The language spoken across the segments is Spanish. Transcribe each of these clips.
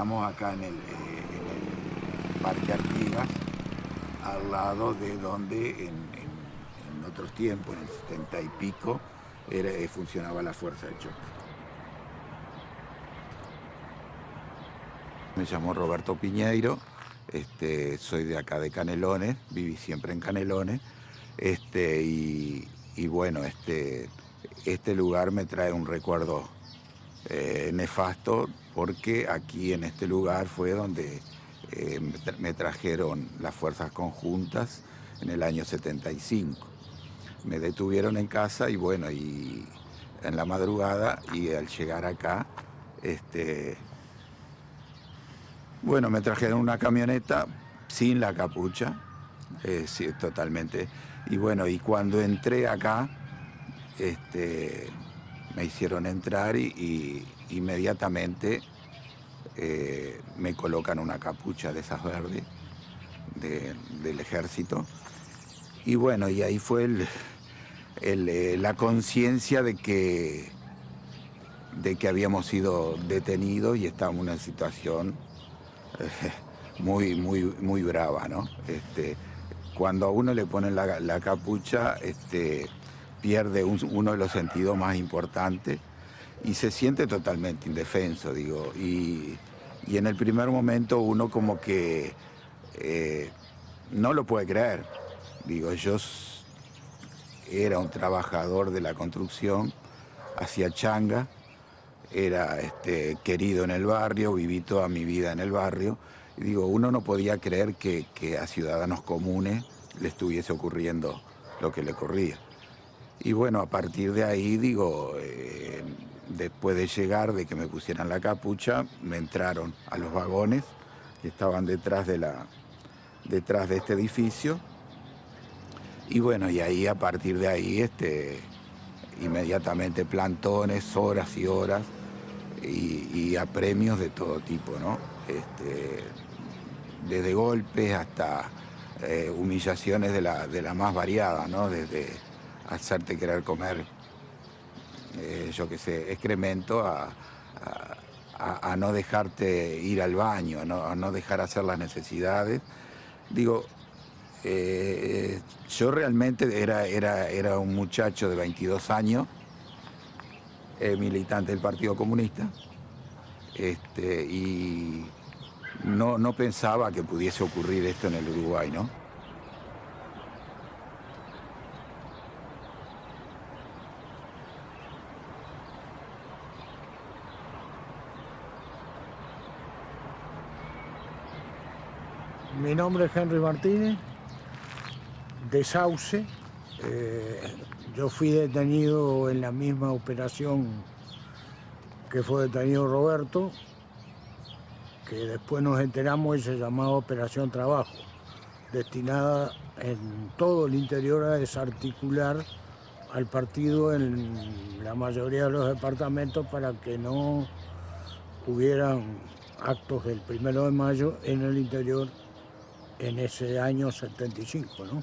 estamos acá en el Parque Artigas, al lado de donde en otros tiempos, en el 70 y pico, funcionaba la fuerza de choque. Me llamo Roberto Piñeiro, soy de acá de Canelones, viví siempre en Canelones, y bueno, este lugar me trae un recuerdo nefasto, porque aquí en este lugar fue donde me trajeron las fuerzas conjuntas en el año 75. Me detuvieron en casa y bueno, y en la madrugada, y al llegar acá, bueno, me trajeron una camioneta sin la capucha, sí, totalmente. Y bueno, y cuando entré acá, me hicieron entrar y inmediatamente me colocan una capucha de esas verdes del ejército. Y bueno, y ahí fue la conciencia de que habíamos sido detenidos y estábamos en una situación muy brava, ¿no? Cuando a uno le ponen la capucha, pierde uno de los sentidos más importantes y se siente totalmente indefenso, digo. Y en el primer momento uno como que no lo puede creer. Digo, yo era un trabajador de la construcción, hacía changa, era querido en el barrio, viví toda mi vida en el barrio. Y digo, uno no podía creer que a ciudadanos comunes le estuviese ocurriendo lo que le ocurría. Y bueno, a partir de ahí, digo, después de llegar, de que me pusieran la capucha, me entraron a los vagones que estaban detrás de este edificio. Y bueno, y ahí, a partir de ahí, inmediatamente plantones, horas y horas, y apremios de todo tipo, ¿no? Desde golpes hasta humillaciones de la más variada, ¿no? Desde hacerte querer comer, yo qué sé, excremento, a no dejarte ir al baño, a no dejar hacer las necesidades. Digo, yo realmente era un muchacho de 22 años, militante del Partido Comunista, y no pensaba que pudiese ocurrir esto en el Uruguay, ¿no? Mi nombre es Henry Martínez, de Sauce. Yo fui detenido en la misma operación que fue detenido Roberto, que después nos enteramos y se llamaba Operación Trabajo, destinada en todo el interior a desarticular al partido en la mayoría de los departamentos para que no hubieran actos del 1 de mayo en el interior en ese año 75, ¿no?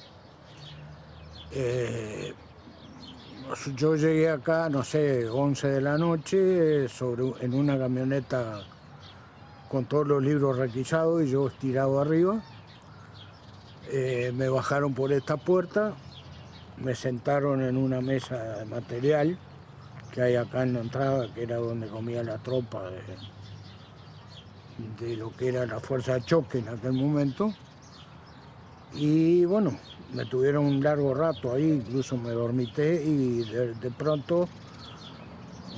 Yo llegué acá, no sé, 11 de la noche, en una camioneta con todos los libros requisados y yo estirado arriba. Me bajaron por esta puerta, me sentaron en una mesa de material que hay acá en la entrada, que era donde comía la tropa de lo que era la fuerza de choque en aquel momento. Y bueno, me tuvieron un largo rato ahí, incluso me dormité y de pronto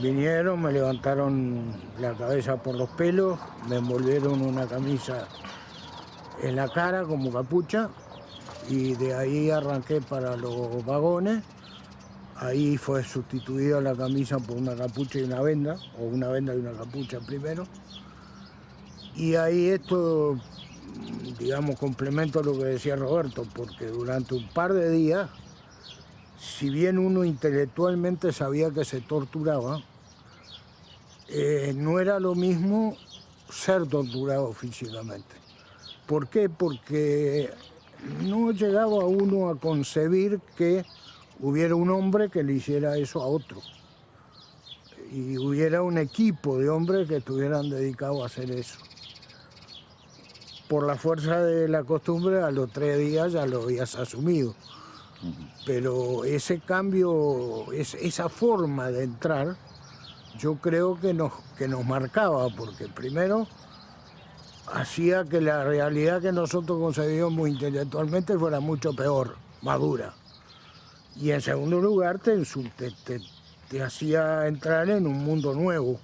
vinieron, me levantaron la cabeza por los pelos, me envolvieron una camisa en la cara como capucha y de ahí arranqué para los vagones. Ahí fue sustituida la camisa por una capucha y una venda, o una venda y una capucha primero. Y ahí esto, digamos, complemento lo que decía Roberto, porque durante un par de días, si bien uno intelectualmente sabía que se torturaba, no era lo mismo ser torturado físicamente. ¿Por qué? Porque no llegaba uno a concebir que hubiera un hombre que le hiciera eso a otro y hubiera un equipo de hombres que estuvieran dedicados a hacer eso. por la fuerza de la costumbre, a los 3 días ya lo habías asumido. Pero ese cambio, esa forma de entrar, yo creo que nos marcaba, porque primero hacía que la realidad que nosotros concebíamos intelectualmente fuera mucho peor, más dura. Y en segundo lugar te hacía entrar en un mundo nuevo,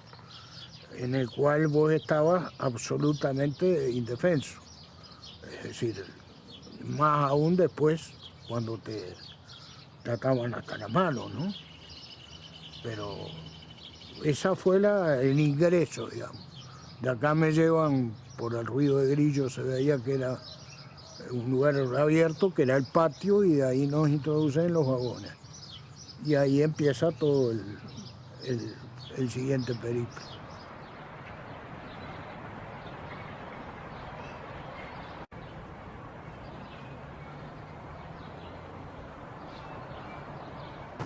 en el cual vos estabas absolutamente indefenso. Es decir, más aún después, cuando te ataban hasta la mano, ¿no? Pero esa fue el ingreso, digamos. De acá me llevan, por el ruido de grillos se veía que era un lugar abierto, que era el patio, y de ahí nos introducen en los vagones. Y ahí empieza todo el siguiente periplo.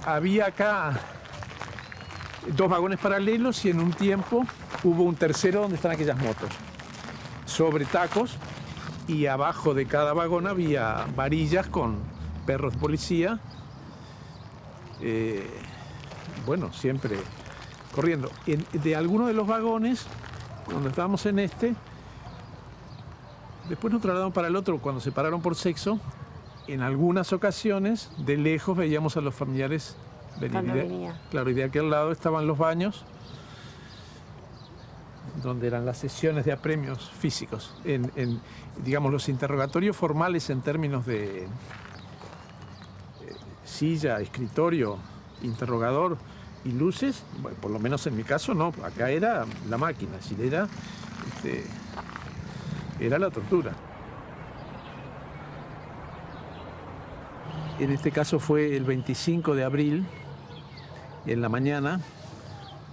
Había acá 2 vagones paralelos y en un tiempo hubo un tercero donde están aquellas motos, sobre tacos, y abajo de cada vagón había varillas con perros de policía, bueno, siempre corriendo. De alguno de los vagones, cuando estábamos en este, después nos trasladamos para el otro cuando se pararon por sexo. En algunas ocasiones, de lejos, veíamos a los familiares venir. Cuando venía. Claro, y de aquel lado estaban los baños, donde eran las sesiones de apremios físicos. Digamos, los interrogatorios formales en términos de silla, escritorio, interrogador y luces, bueno, por lo menos en mi caso no, acá era la máquina, es decir, era la tortura. En este caso fue el 25 de abril, en la mañana,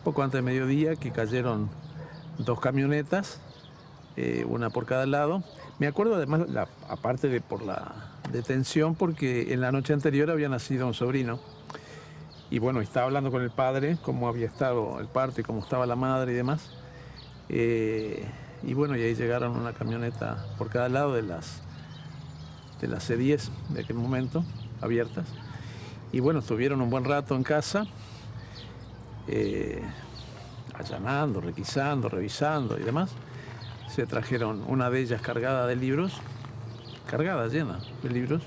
poco antes de mediodía, que cayeron 2 camionetas, una por cada lado. Me acuerdo además, aparte de por la detención, porque en la noche anterior había nacido un sobrino. Y bueno, estaba hablando con el padre, cómo había estado el parto y cómo estaba la madre y demás. Y bueno, y ahí llegaron una camioneta por cada lado de las C10 de aquel momento, abiertas. Y bueno, estuvieron un buen rato en casa, allanando, requisando, revisando y demás. Se trajeron una de ellas cargada de libros, llena de libros,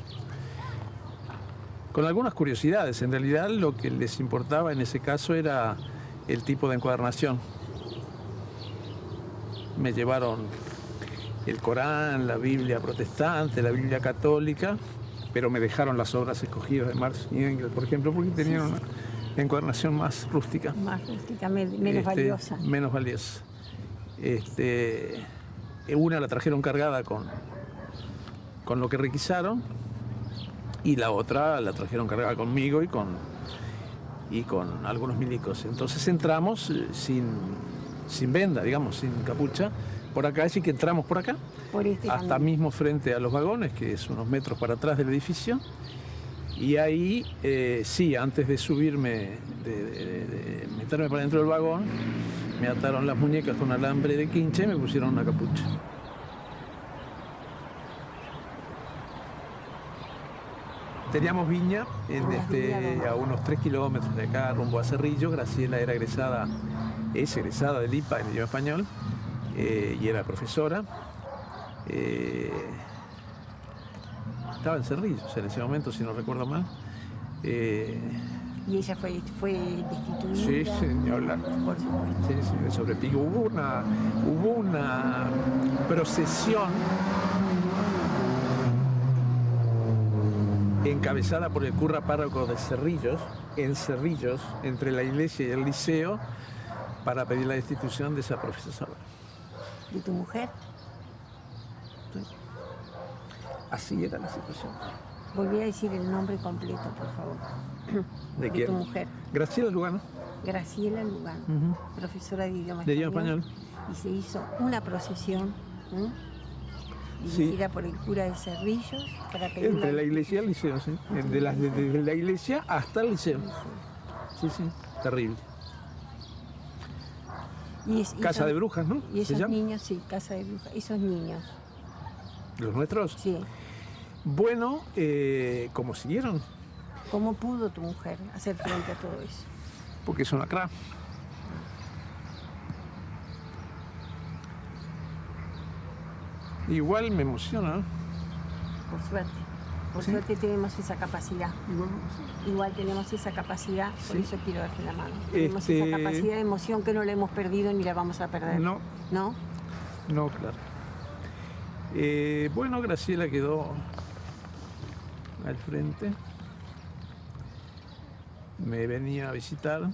con algunas curiosidades. En realidad lo que les importaba en ese caso era el tipo de encuadernación. Me llevaron el Corán, la Biblia protestante, la Biblia católica, pero me dejaron las obras escogidas de Marx y Engels, por ejemplo, porque tenían una encuadernación más rústica. Más rústica, menos valiosa. Menos valiosa. Una la trajeron cargada con lo que requisaron, y la otra la trajeron cargada conmigo y con algunos milicos. Entonces entramos sin venda, digamos, sin capucha, por acá, así que entramos por acá, por hasta mismo frente a los vagones, que es unos metros para atrás del edificio. Y ahí, sí, antes de subirme, de meterme para dentro del vagón, me ataron las muñecas con alambre de quinche y me pusieron una capucha. Teníamos Viña, a unos 3 kilómetros de acá, rumbo a Cerrillos. Graciela es egresada del IPA en idioma español, y era profesora. Estaba en Cerrillos en ese momento, si no recuerdo mal. ¿Y ella fue destituida? Sí, ni hablar. Por supuesto. Sí, de sobrepico. Hubo una procesión encabezada por el cura párroco de Cerrillos, en Cerrillos, entre la iglesia y el liceo, para pedir la destitución de esa profesora. ¿De tu mujer? Sí. Así era la situación. Volví a decir el nombre completo, por favor. ¿De quién? Tu mujer. Graciela Lugano. Graciela Lugano, profesora de idioma español. Y se hizo una procesión dirigida por el cura de Cerrillos para pedir entre la iglesia y el liceo, sí. Desde la iglesia hasta el liceo. Sí, terrible. Y Casa de brujas, ¿no? Y esos niños, sí, casa de brujas. Esos niños ¿Los nuestros? Sí. Bueno, ¿cómo siguieron? ¿Cómo pudo tu mujer hacer frente a todo eso? Porque es una cra. Igual me emociona, ¿no? Por suerte. Por Sí. suerte tenemos esa capacidad. Igual tenemos esa capacidad, por Sí. eso quiero darte la mano. Tenemos esa Este- capacidad de emoción que no la hemos perdido ni la vamos a perder. No, ¿No? no, claro. Bueno, Graciela quedó al frente. Me venía a visitar.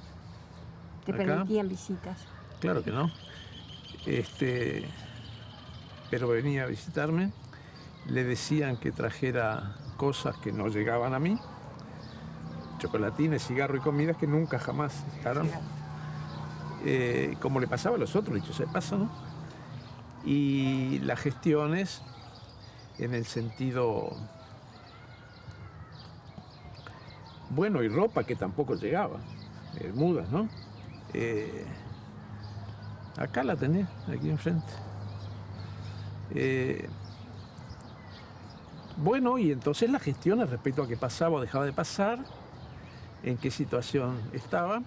¿Te Acá. permitían visitas? Claro que no. Pero venía a visitarme. Le decían que trajera cosas que no llegaban a mí. Chocolatines, cigarro y comidas que nunca jamás llegaron. Como le pasaba a los otros, dicho sea de paso, ¿no? Y las gestiones en el sentido... Bueno, y ropa que tampoco llegaba. Mudas, ¿no? Acá la tenés, aquí enfrente. Bueno, y entonces las gestiones respecto a qué pasaba o dejaba de pasar, en qué situación estaba.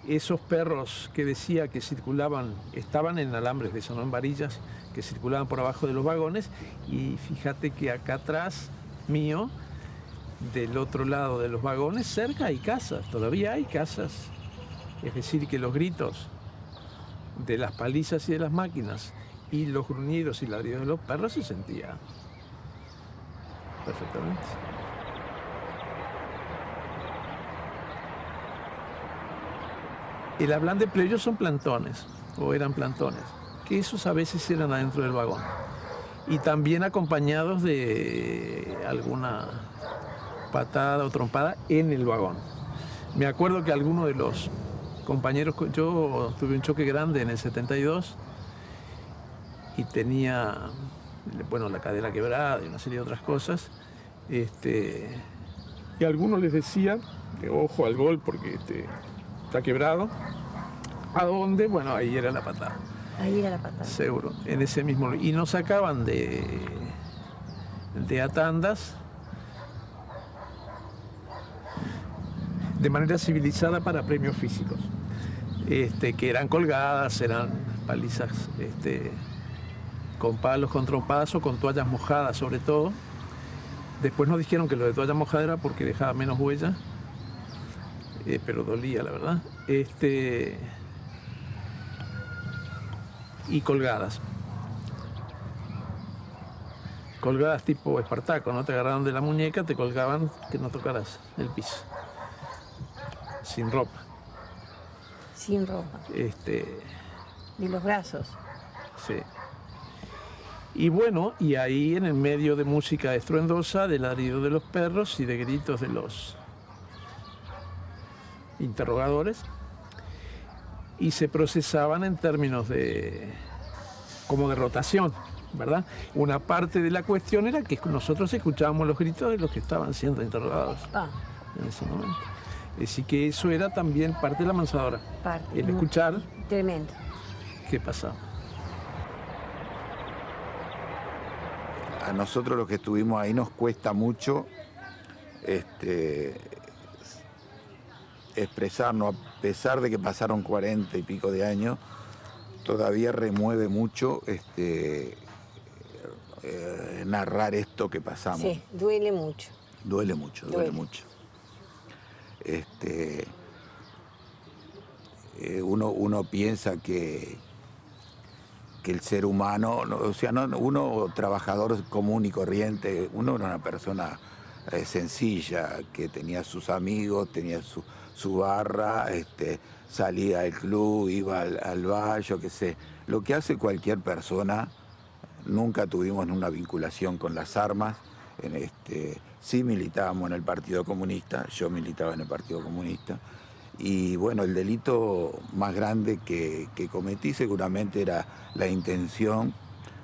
Esos perros que decía que circulaban, estaban en alambres de eso, no en varillas, que circulaban por abajo de los vagones. Y fíjate que acá atrás mío, del otro lado de los vagones, cerca hay casas, todavía hay casas. Es decir, que los gritos de las palizas y de las máquinas y los gruñidos y ladridos de los perros se sentía perfectamente. El hablán de pleyos son plantones, o eran plantones, que esos a veces eran adentro del vagón. Y también acompañados de alguna patada o trompada en el vagón. Me acuerdo que alguno de los compañeros, yo tuve un choque grande en el 72 y tenía, bueno, la cadera quebrada y una serie de otras cosas. Y a algunos les decía, ojo al gol porque está quebrado. ¿A dónde? Bueno, ahí era la patada. Ahí era la patada. Seguro, en ese mismo. Y nos sacaban de a tandas de manera civilizada para premios físicos. Que eran colgadas, eran palizas con palos, con trompadas o con toallas mojadas sobre todo. Después nos dijeron que lo de toalla mojada era porque dejaba menos huella, pero dolía, la verdad. Y colgadas. Colgadas tipo Espartaco, ¿no? Te agarraron de la muñeca, te colgaban que no tocaras el piso. Sin ropa. Sin ropa. De los brazos. Sí. Y bueno, y ahí en el medio de música estruendosa, de ladrido de los perros y de gritos de los interrogadores, y se procesaban en términos como de rotación, ¿verdad? Una parte de la cuestión era que nosotros escuchábamos los gritos de los que estaban siendo interrogados en ese momento. Así que eso era también parte de la mansadora, el escuchar Tremendo. qué pasaba. A nosotros los que estuvimos ahí nos cuesta mucho expresarnos, a pesar de que pasaron 40 y pico de años, todavía remueve mucho narrar esto que pasamos. Sí, duele mucho. Duele mucho, duele mucho. Uno piensa que el ser humano, o sea, uno trabajador común y corriente, uno era una persona sencilla, que tenía sus amigos, tenía su barra, salía al club, iba al bar, yo qué sé. Lo que hace cualquier persona, nunca tuvimos una vinculación con las armas. Sí militábamos en el Partido Comunista, yo militaba en el Partido Comunista. Y bueno, el delito más grande que cometí seguramente era la intención,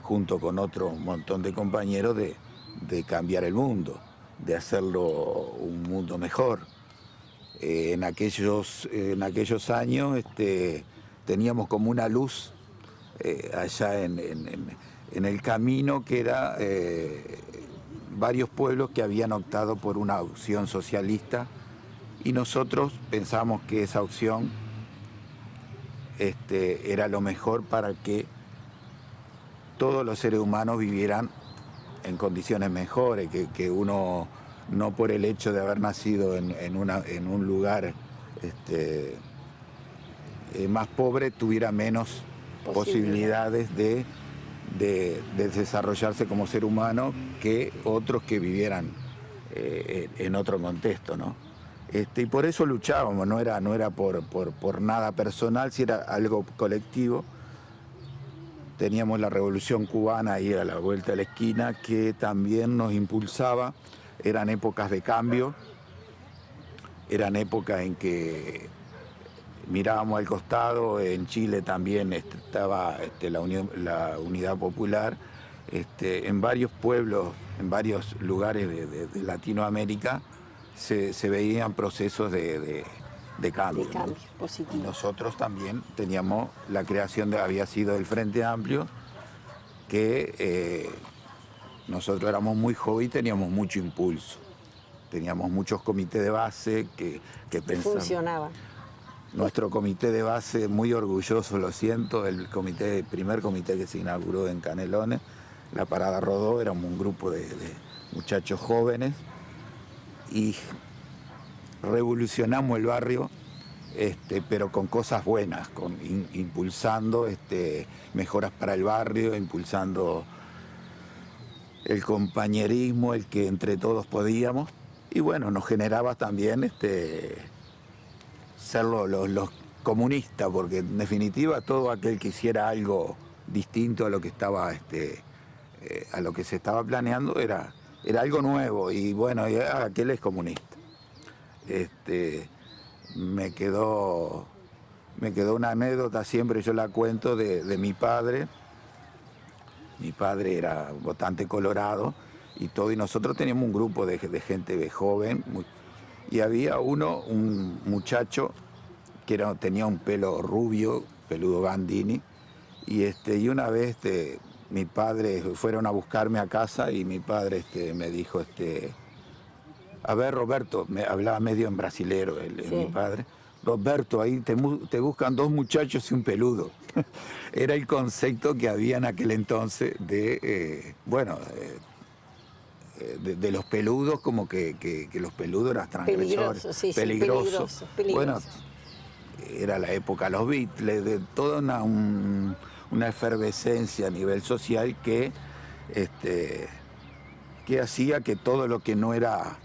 junto con otro montón de compañeros, de cambiar el mundo, de hacerlo un mundo mejor. En aquellos años teníamos como una luz allá en en el camino que era varios pueblos que habían optado por una opción socialista y nosotros pensamos que esa opción era lo mejor para que todos los seres humanos vivieran en condiciones mejores, que uno no por el hecho de haber nacido en un lugar más pobre tuviera menos posibilidades de desarrollarse como ser humano que otros que vivieran en otro contexto, ¿no? Y por eso luchábamos, no era por nada personal, si era algo colectivo. Teníamos la Revolución Cubana ahí a la vuelta de la esquina que también nos impulsaba. Eran épocas de cambio, eran épocas en que mirábamos al costado. En Chile también estaba la Unidad Popular. En varios pueblos, en varios lugares de Latinoamérica se veían procesos de cambio. De cambio, ¿no? positivo. Nosotros también teníamos la creación había sido del Frente Amplio, que nosotros éramos muy jóvenes y teníamos mucho impulso. Teníamos muchos comités de base que pensaban. Funcionaba. Nuestro comité de base, muy orgulloso, lo siento, el primer comité que se inauguró en Canelones, la Parada Rodó, éramos un grupo de muchachos jóvenes y revolucionamos el barrio, pero con cosas buenas, impulsando mejoras para el barrio, impulsando el compañerismo, el que entre todos podíamos, y bueno, nos generaba también ser los comunistas, porque en definitiva todo aquel que hiciera algo distinto a lo que estaba a lo que se estaba planeando era algo nuevo, y bueno, aquel es comunista. Me quedó una anécdota, siempre yo la cuento, de mi padre. Mi padre era votante colorado y todo, y nosotros teníamos un grupo de gente joven, y había un muchacho que tenía un pelo rubio, peludo Gandini, y una vez mi padre fueron a buscarme a casa y mi padre me dijo, a ver, Roberto, me hablaba medio en brasilero Sí. mi padre, Roberto, ahí te buscan dos muchachos y un peludo. Era el concepto que había en aquel entonces de los peludos, como que los peludos eran transgresores, Peligroso, sí, peligrosos. peligroso. Bueno, era la época de los Beatles, de toda una efervescencia a nivel social que hacía que todo lo que no era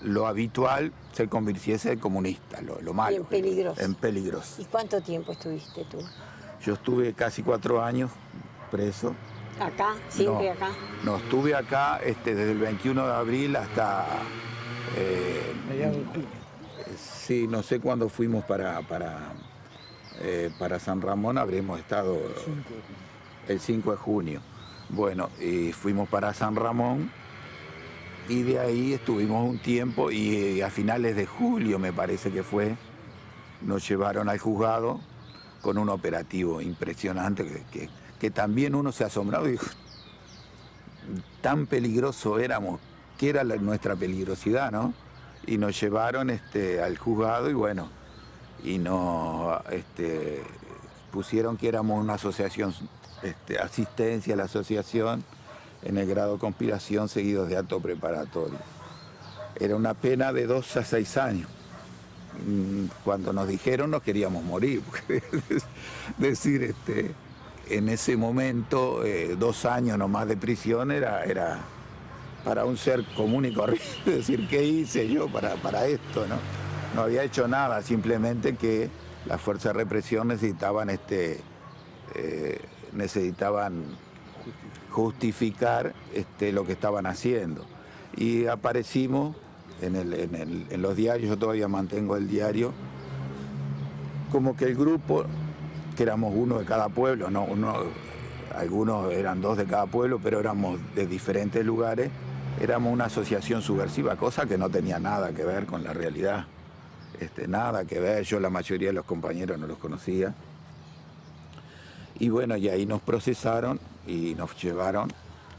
lo habitual se convirtiese en comunista, lo malo. Y en peligroso. En peligroso. ¿Y cuánto tiempo estuviste tú? Yo estuve casi 4 años preso. ¿Acá? ¿Siempre No, acá? No, estuve acá desde el 21 de abril hasta... Allá en julio. sí, no sé cuándo fuimos para San Ramón, habremos estado el 5 de junio. Bueno, y fuimos para San Ramón y de ahí estuvimos un tiempo, y a finales de julio, me parece que fue, nos llevaron al juzgado con un operativo impresionante que también uno se asombraba y dijo, tan peligroso éramos, que era nuestra peligrosidad, ¿no? Y nos llevaron al juzgado y bueno, y nos pusieron que éramos una asociación, asistencia a la asociación en el grado de conspiración seguidos de acto preparatorio. Era una pena de 2 a 6 años. Cuando nos dijeron nos queríamos morir, porque decir, en ese momento 2 años nomás de prisión era para un ser común y corriente, decir, ¿qué hice yo para esto, no? No había hecho nada, simplemente que las fuerzas de represión necesitaban justificar lo que estaban haciendo. Y aparecimos en los diarios, yo todavía mantengo el diario, como que el grupo, que éramos uno de cada pueblo, algunos eran 2 de cada pueblo, pero éramos de diferentes lugares, éramos una asociación subversiva, cosa que no tenía nada que ver con la realidad. Nada que ver, yo la mayoría de los compañeros no los conocía. Y bueno, y ahí nos procesaron y nos llevaron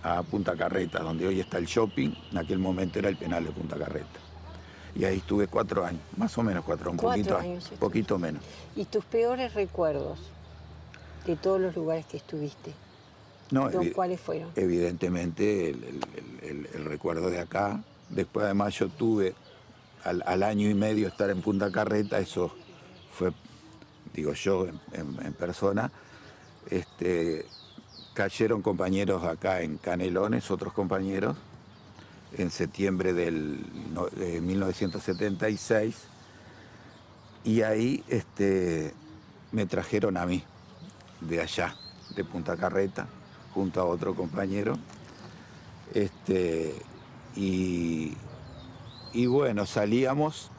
a Punta Carreta, donde hoy está el shopping. En aquel momento era el penal de Punta Carreta. Y ahí estuve 4 años, más o menos 4, un 4 poquito, años poquito menos. ¿Y tus peores recuerdos de todos los lugares que estuviste? No, ¿Cuáles fueron? Evidentemente el recuerdo de acá. Después además yo tuve al año y medio estar en Punta Carreta, eso fue, digo yo en persona, cayeron compañeros acá en Canelones, otros compañeros, en septiembre de 1976, y ahí me trajeron a mí, de allá, de Punta Carreta, junto a otro compañero, y bueno, salíamos,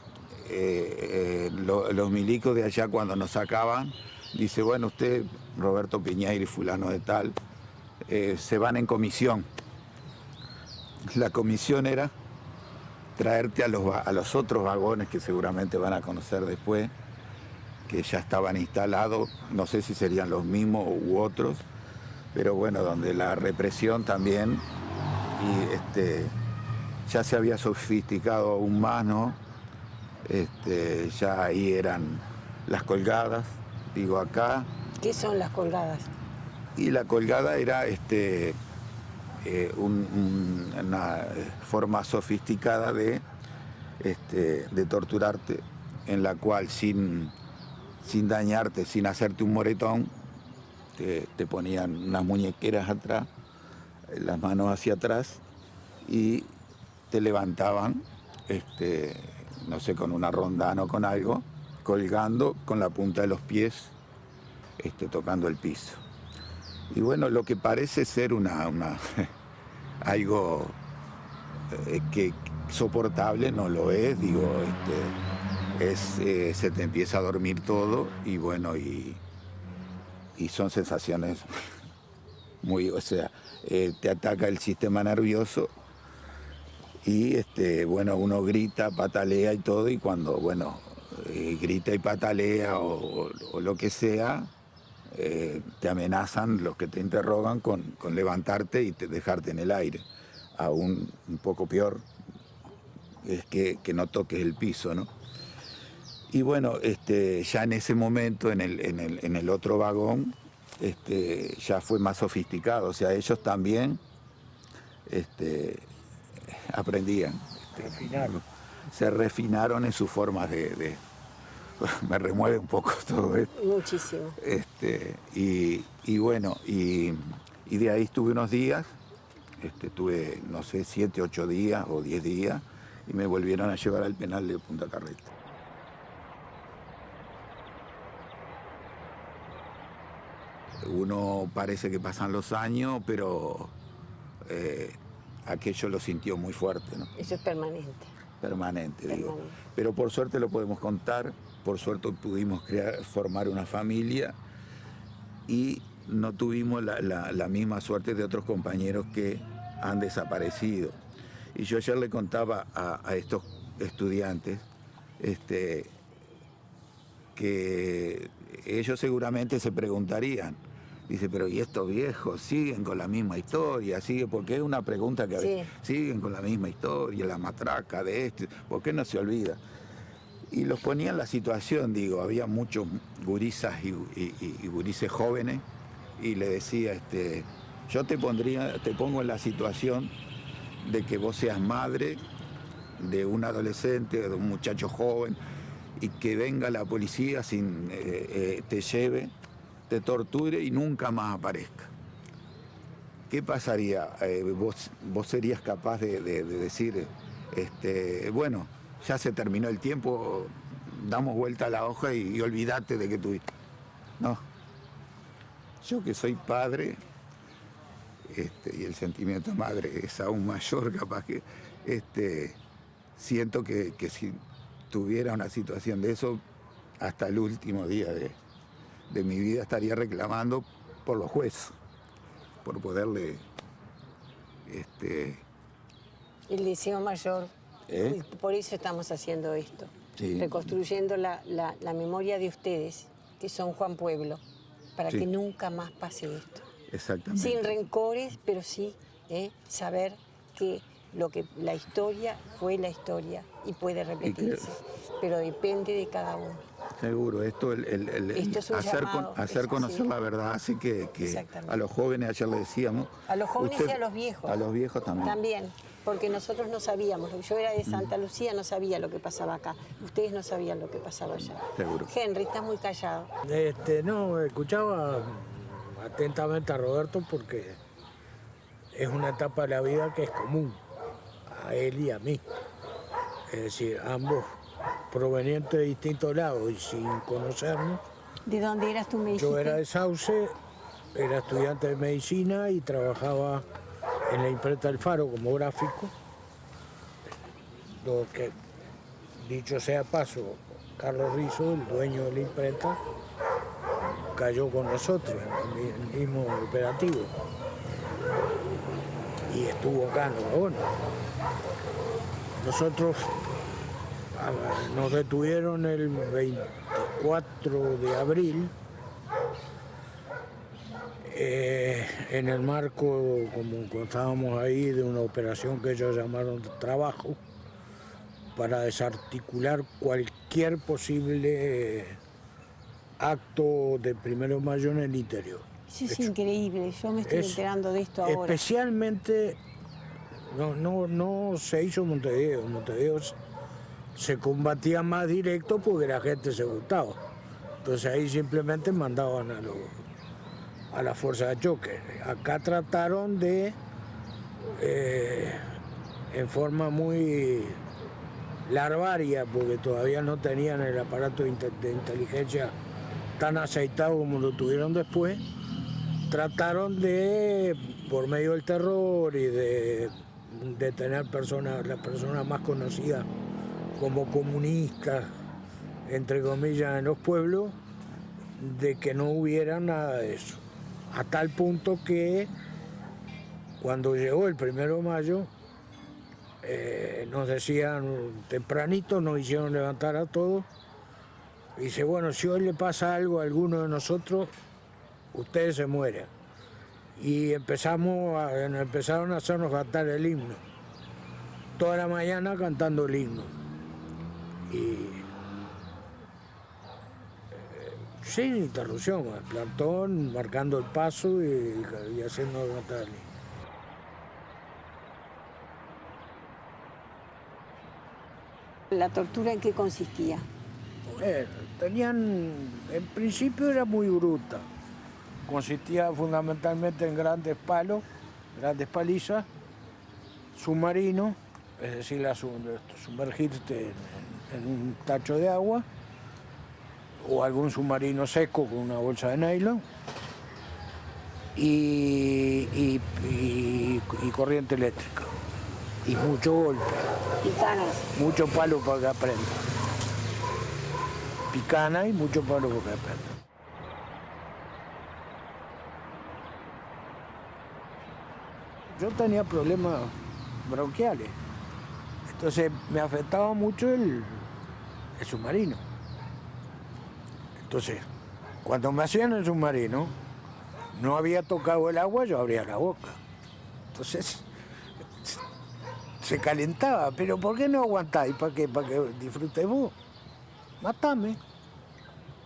los milicos de allá cuando nos sacaban, dice, bueno, usted, Roberto Piñeiro y fulano de tal, se van en comisión. La comisión era traerte a los otros vagones que seguramente van a conocer después, que ya estaban instalados, no sé si serían los mismos u otros, pero bueno, donde la represión también ya se había sofisticado aún más, ¿no? Ya ahí eran las colgadas, digo acá. ¿Qué son las colgadas? Y la colgada era una forma sofisticada de torturarte, en la cual sin dañarte, sin hacerte un moretón, te ponían unas muñequeras atrás, las manos hacia atrás, y te levantaban, no sé, con una rondana o con algo, colgando con la punta de los pies, tocando el piso. Y bueno, lo que parece ser algo que soportable no lo es, digo, se te empieza a dormir todo y bueno, y son sensaciones muy, o sea, te ataca el sistema nervioso y bueno, uno grita, patalea y todo, y cuando, bueno, grita y patalea o lo que sea, te amenazan los que te interrogan con levantarte y dejarte en el aire. Aún un poco peor es que no toques el piso, ¿no? Y bueno, ya en ese momento, en el otro vagón, ya fue más sofisticado, o sea, ellos también aprendían. Se refinaron en sus formas de me remueve un poco todo esto. Muchísimo. Y bueno, y de ahí estuve unos días, estuve, no sé, 7, 8 días o 10 días, y me volvieron a llevar al penal de Punta Carreta. Uno parece que pasan los años, pero aquello lo sintió muy fuerte, ¿no? Eso es permanente. Permanente, digo. Pero por suerte lo podemos contar, por suerte pudimos formar una familia y no tuvimos la misma suerte de otros compañeros que han desaparecido. Y yo ayer le contaba a estos estudiantes que ellos seguramente se preguntarían, dice, pero ¿y estos viejos siguen con la misma historia? ¿Sigue? Porque es una pregunta que a veces siguen con la misma historia, la matraca de ¿por qué no se olvida? Y los ponía en la situación, digo, había muchos gurisas y gurises jóvenes, y le decía, yo te pongo en la situación de que vos seas madre de un adolescente, de un muchacho joven, y que venga la policía, te lleve, te torture y nunca más aparezca. ¿Qué pasaría? Vos serías capaz de decir, bueno, ya se terminó el tiempo, damos vuelta a la hoja y olvídate de que tuviste. No. Yo que soy padre, y el sentimiento de madre es aún mayor, capaz que siento que si tuviera una situación de eso, hasta el último día de mi vida estaría reclamando por los jueces, por poderle... El deseo mayor, por eso estamos haciendo esto, sí. Reconstruyendo la memoria de ustedes, que son Juan Pueblo. para Sí. que nunca más pase esto. Exactamente. Sin rencores, pero sí saber que la historia fue la historia y puede repetirse, pero depende de cada uno. Seguro, esto, Esto es un llamado, hacer es conocer así. la verdad hace que Exactamente. a los jóvenes, ayer le decíamos... A los jóvenes usted- y a los viejos. A los viejos también. También, porque nosotros no sabíamos. Yo era de Santa Lucía, no sabía lo que pasaba acá. Ustedes no sabían lo que pasaba allá. Seguro. Henry, estás muy callado. No, escuchaba atentamente a Roberto porque es una etapa de la vida que es común a él y a mí. Es decir, ambos provenientes de distintos lados y sin conocernos. ¿De dónde eras tú, me dijiste? Yo era de Sauce, era estudiante de medicina y trabajaba en la imprenta El Faro como gráfico. Lo que, dicho sea paso, Carlos Rizzo, el dueño de la imprenta, cayó con nosotros en el mismo operativo. Y estuvo acá en Nuevo. Nosotros nos detuvieron el 24 de abril en el marco, como estábamos ahí, de una operación que ellos llamaron de trabajo para desarticular cualquier posible acto de 1 de mayo en el interior. Eso es increíble, yo me estoy enterando de esto ahora. Especialmente, no se hizo en Montevideo. En Montevideo se combatía más directo porque la gente se gustaba. Entonces ahí simplemente mandaban a la fuerza de choque. Acá trataron de, en forma muy larvaria, porque todavía no tenían el aparato de inteligencia tan aceitado como lo tuvieron después, trataron de, por medio del terror y de tener las personas más conocidas como comunistas, entre comillas, en los pueblos, de que no hubiera nada de eso. A tal punto que cuando llegó el 1 de mayo, nos decían, tempranito nos hicieron levantar a todos, y dice, bueno, si hoy le pasa algo a alguno de nosotros, ustedes se mueren. Y empezaron a hacernos cantar el himno. Toda la mañana cantando el himno. Y sin interrupción, el plantón, marcando el paso y haciendo cantar el himno. ¿La tortura en qué consistía? En principio era muy bruta. Consistía fundamentalmente en grandes palos, grandes palizas, submarinos, es decir, sumergirte en un tacho de agua o algún submarino seco con una bolsa de nylon y corriente eléctrica y mucho golpe. Picanas. Mucho palo para que aprenda. Picana y mucho palo para que aprenda. Yo tenía problemas bronquiales, entonces me afectaba mucho el submarino. Entonces, cuando me hacían el submarino, no había tocado el agua, yo abría la boca. Entonces, se calentaba, pero ¿por qué no aguantáis? ¿Para qué? ¿Para que disfrutes vos? Matame.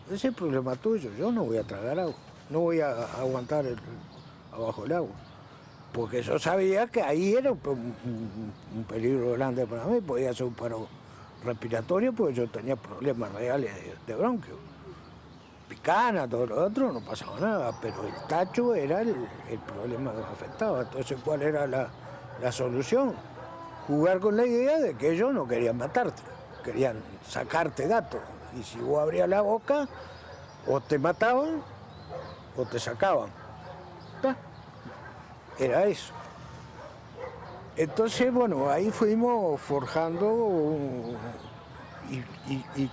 Ese es el problema tuyo. Yo no voy a tragar agua, no voy a aguantar abajo el agua. Porque yo sabía que ahí era un peligro grande para mí, podía ser un paro respiratorio, porque yo tenía problemas reales de bronquio. Picana, todo lo otro, no pasaba nada, pero el tacho era el problema que me afectaba. Entonces, ¿cuál era la solución? Jugar con la idea de que ellos no querían matarte, querían sacarte datos. Y si vos abrías la boca, o te mataban o te sacaban. Era eso. Entonces, bueno, ahí fuimos forjando y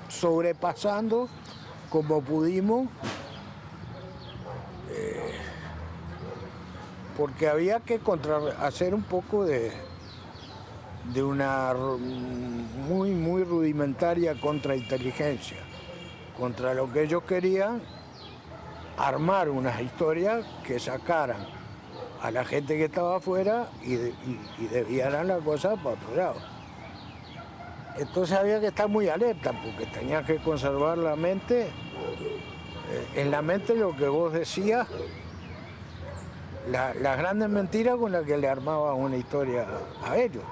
sobrepasando como pudimos, porque había que hacer un poco de una muy rudimentaria contrainteligencia. contra lo que ellos querían, armar unas historias que sacaran a la gente que estaba afuera y desviaran la cosa para otro lado. Entonces había que estar muy alerta porque tenías que conservar la mente, en la mente lo que vos decías, las grandes mentiras con las que le armabas una historia a ellos.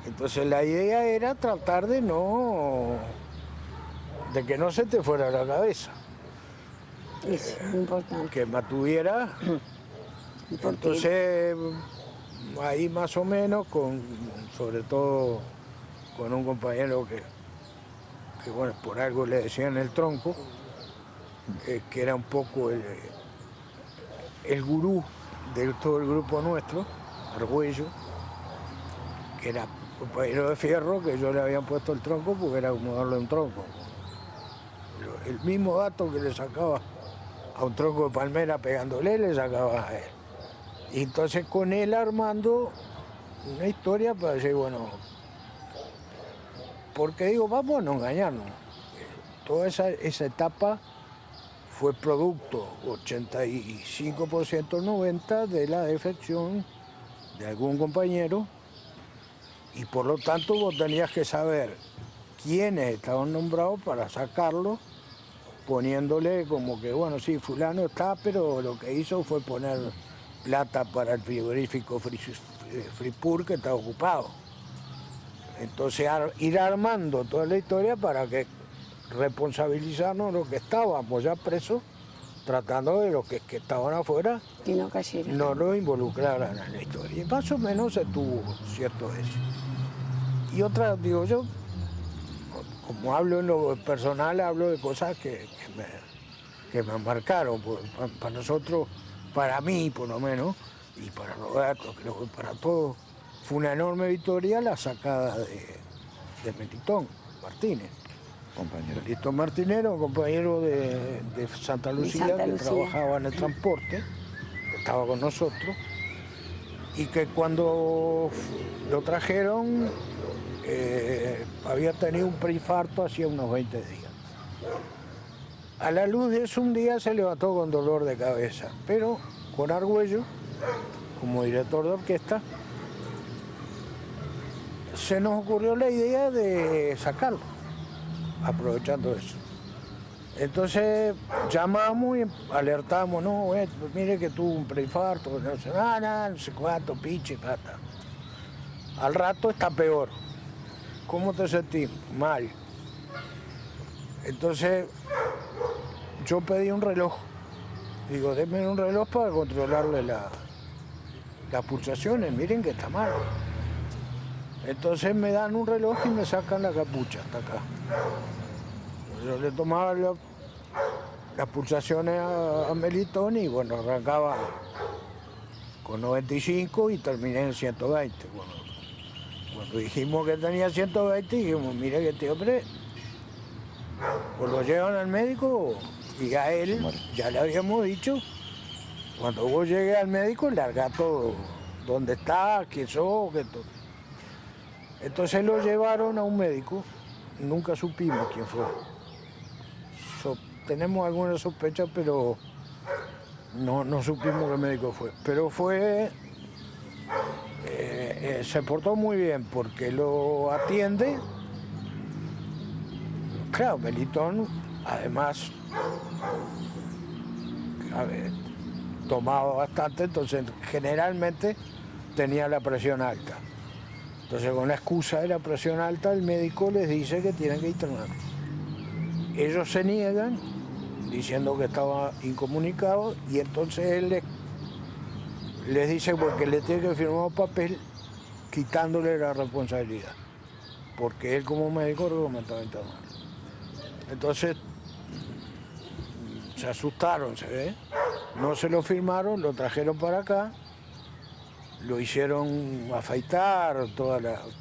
Entonces la idea era tratar de que no se te fuera la cabeza. Es importante. Que mantuviera. Entonces ahí más o menos, sobre todo con un compañero que bueno, por algo le decían el tronco, que era un poco el gurú de todo el grupo nuestro, Argüello, que era compañero de fierro, que yo le habían puesto el tronco porque era como darle un tronco. El mismo dato que le sacaba a un tronco de palmera pegándole, le sacaba a él. Y entonces con él armando una historia para decir, bueno, porque digo, vamos a no engañarnos. Toda esa etapa fue producto, 85%, 90%, de la defección de algún compañero, y por lo tanto vos tenías que saber quiénes estaban nombrados para sacarlos, poniéndole como que, bueno, sí, fulano está, pero lo que hizo fue poner plata para el frigorífico Fripur que está ocupado. Entonces ir armando toda la historia para que responsabilizarnos los que estábamos ya presos, tratando de los que estaban afuera, Que no cayeran. no los involucraran en la historia. Y más o menos se tuvo cierto éxito. Y otra, digo yo, como hablo en lo personal, hablo de cosas que me marcaron. Para nosotros, para mí por lo menos, y para Roberto, creo que para todos, fue una enorme victoria la sacada de Melitón Martínez. Compañero. Melitón Martínez era un compañero de Santa Lucía, Santa que Lucía. trabajaba en el transporte, que estaba con nosotros, y que cuando lo trajeron había tenido un preinfarto hacía unos 20 días. A la luz de eso un día se levantó con dolor de cabeza, pero con Argüello, como director de orquesta, se nos ocurrió la idea de sacarlo, aprovechando eso. Entonces llamamos y alertamos, no, mire que tuvo un preinfarto, no sé, no sé cuánto, pinche, pata. Al rato está peor. ¿Cómo te sentís? Mal. Entonces yo pedí un reloj. Digo, denme un reloj para controlarle las pulsaciones, miren que está mal. Entonces me dan un reloj y me sacan la capucha hasta acá. Yo le tomaba las pulsaciones a Melitón y bueno, arrancaba con 95 y terminé en 120. Bueno, cuando dijimos que tenía 120, dijimos, mire que este hombre, o lo llevan al médico y a él, ya le habíamos dicho, cuando vos llegues al médico, larga todo, dónde está, quién sos, qué todo. Entonces lo llevaron a un médico, nunca supimos quién fue. Tenemos algunas sospechas, pero no supimos qué médico fue. Pero se portó muy bien porque lo atiende. Claro, Melitón, además, tomaba bastante, entonces generalmente tenía la presión alta. Entonces con la excusa de la presión alta, el médico les dice que tienen que internar. Ellos se niegan, diciendo que estaba incomunicado, y entonces él les dice porque le tiene que firmar un papel quitándole la responsabilidad, porque él como médico recomendaba internar. Entonces se asustaron, se ve, no se lo firmaron, lo trajeron para acá, lo hicieron afeitar,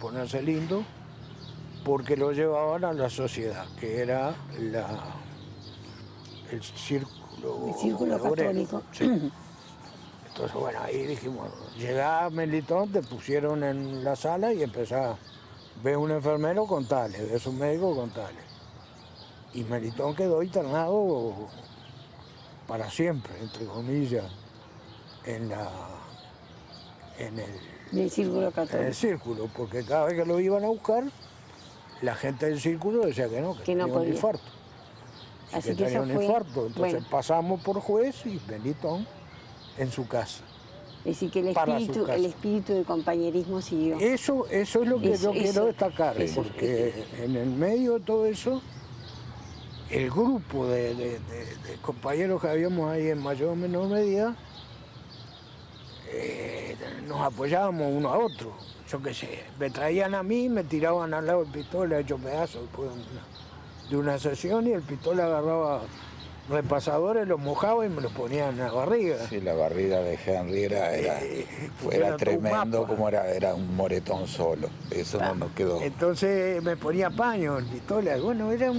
ponerse lindo, porque lo llevaban a la sociedad, que era el círculo católico. Sí. Entonces, bueno, ahí dijimos, llegaba Melitón, te pusieron en la sala y empezaba, ves un enfermero, contale, ves un médico, contale. Y Melitón quedó internado para siempre, entre comillas, en Del círculo el católico. círculo, porque cada vez que lo iban a buscar, la gente del círculo decía que no Que no tenía un podía. infarto. Y Así que que tenía eso un fue, infarto. Entonces bueno. pasamos por juez y Melitón en su casa. Es decir, que para su casa. el espíritu de compañerismo siguió. Eso es lo que yo quiero destacar, eso. porque en el medio de todo eso, el grupo de compañeros que habíamos ahí en mayor o menor medida, nos apoyábamos uno a otro. Yo qué sé, me traían a mí, me tiraban al lado el pistola hecho pedazos después de una sesión y el pistola agarraba repasadores, los mojaba y me los ponía en la barriga. Sí, la barriga de Henry era era todo tremendo, un mapa. como era un moretón solo. Eso no nos quedó. Entonces me ponía paño en pistola. Bueno, era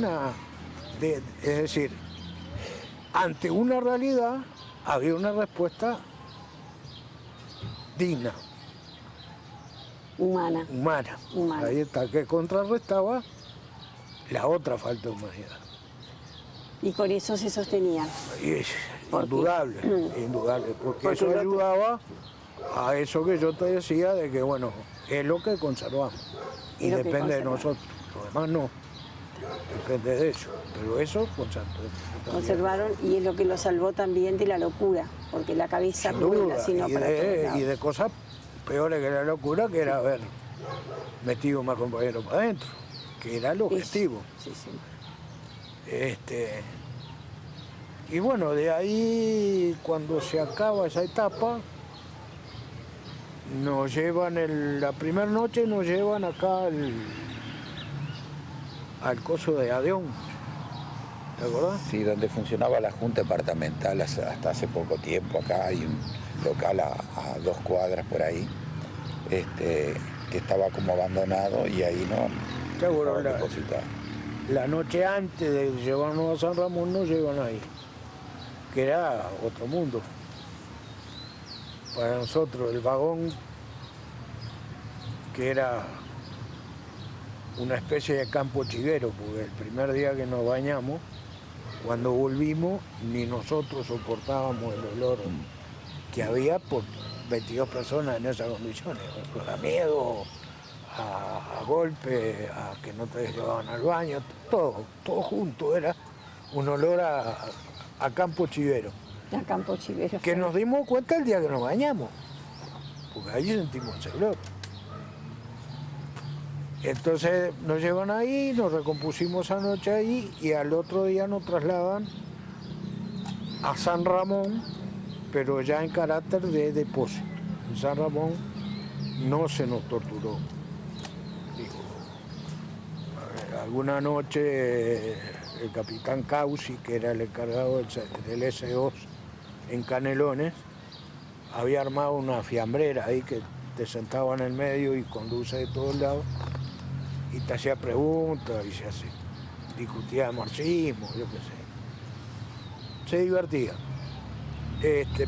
es decir, ante una realidad había una respuesta digna, Humana. humana. Humana. Ahí está, que contrarrestaba la otra falta de humanidad. Y con eso se sostenían. Y es ¿Por qué? indudable, indudable, porque Porque eso el otro- ayudaba a eso que yo te decía de que, bueno, es lo que conservamos y Es lo que depende de conservamos. nosotros, lo demás no, depende de eso, pero eso Conservaron y es lo que lo salvó también de la locura, porque la cabeza sin vuela, duda, sino y para todos de, lados. y de cosas peores que la locura, que era haber metido más compañeros para adentro, que era el objetivo. Sí, sí. Y bueno, de ahí, cuando se acaba esa etapa, nos llevan, la primera noche nos llevan acá al coso de Adeón, ¿te acordás? Sí, donde funcionaba la Junta Departamental hasta hace poco tiempo. Acá hay un local a 2 cuadras por ahí, que estaba como abandonado y ahí no Seguro, estaba depositado. la noche antes de llevarnos a San Ramón nos llevan ahí, que era otro mundo. Para nosotros el vagón, que era una especie de campo chiguero, porque el primer día que nos bañamos, cuando volvimos, ni nosotros soportábamos el olor que había por 22 personas en esas condiciones. A miedo, a golpe, a que no te llevaban al baño, todo junto, era un olor a campo chivero, A Campo Chivero. que nos dimos cuenta el día que nos bañamos, porque ahí sentimos ese olor. Entonces nos llevan ahí, nos recompusimos anoche ahí y al otro día nos trasladan a San Ramón, pero ya en carácter de depósito. En San Ramón no se nos torturó. Digo, alguna noche el capitán Causi, que era el encargado del SO en Canelones, había armado una fiambrera ahí que te sentaba en el medio y conduce de todos lados y te hacía preguntas y discutía de marxismo, yo qué sé. Se divertía.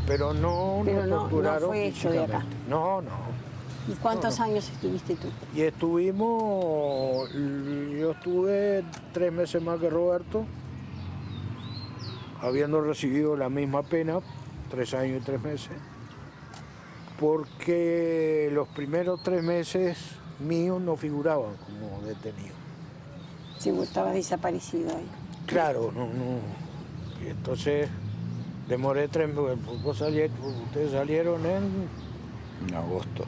Pero no Pero nos no torturaron fue esto de acá. físicamente. No. ¿Y cuántos años estuviste tú? Y yo estuve 3 meses más que Roberto, habiendo recibido la misma pena, 3 años y 3 meses, porque los primeros 3 meses míos no figuraban como detenido. Sí, vos estabas desaparecido ahí. Claro, no. Y entonces demoré 3 meses, ustedes salieron En agosto.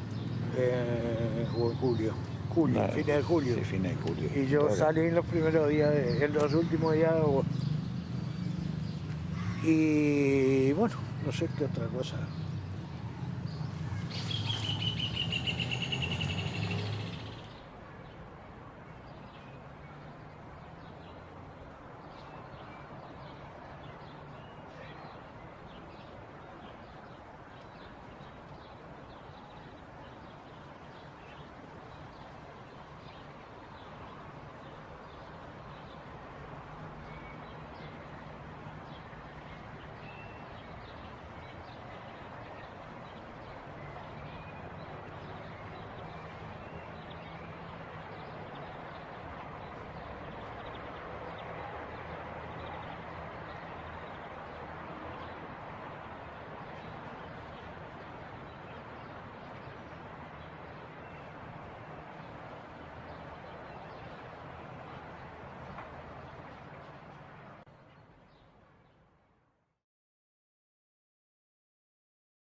o en julio, fines de julio. Sí, fines de julio. Y yo Todo. salí en los primeros días, en los últimos días de agosto. Y bueno, no sé qué otra cosa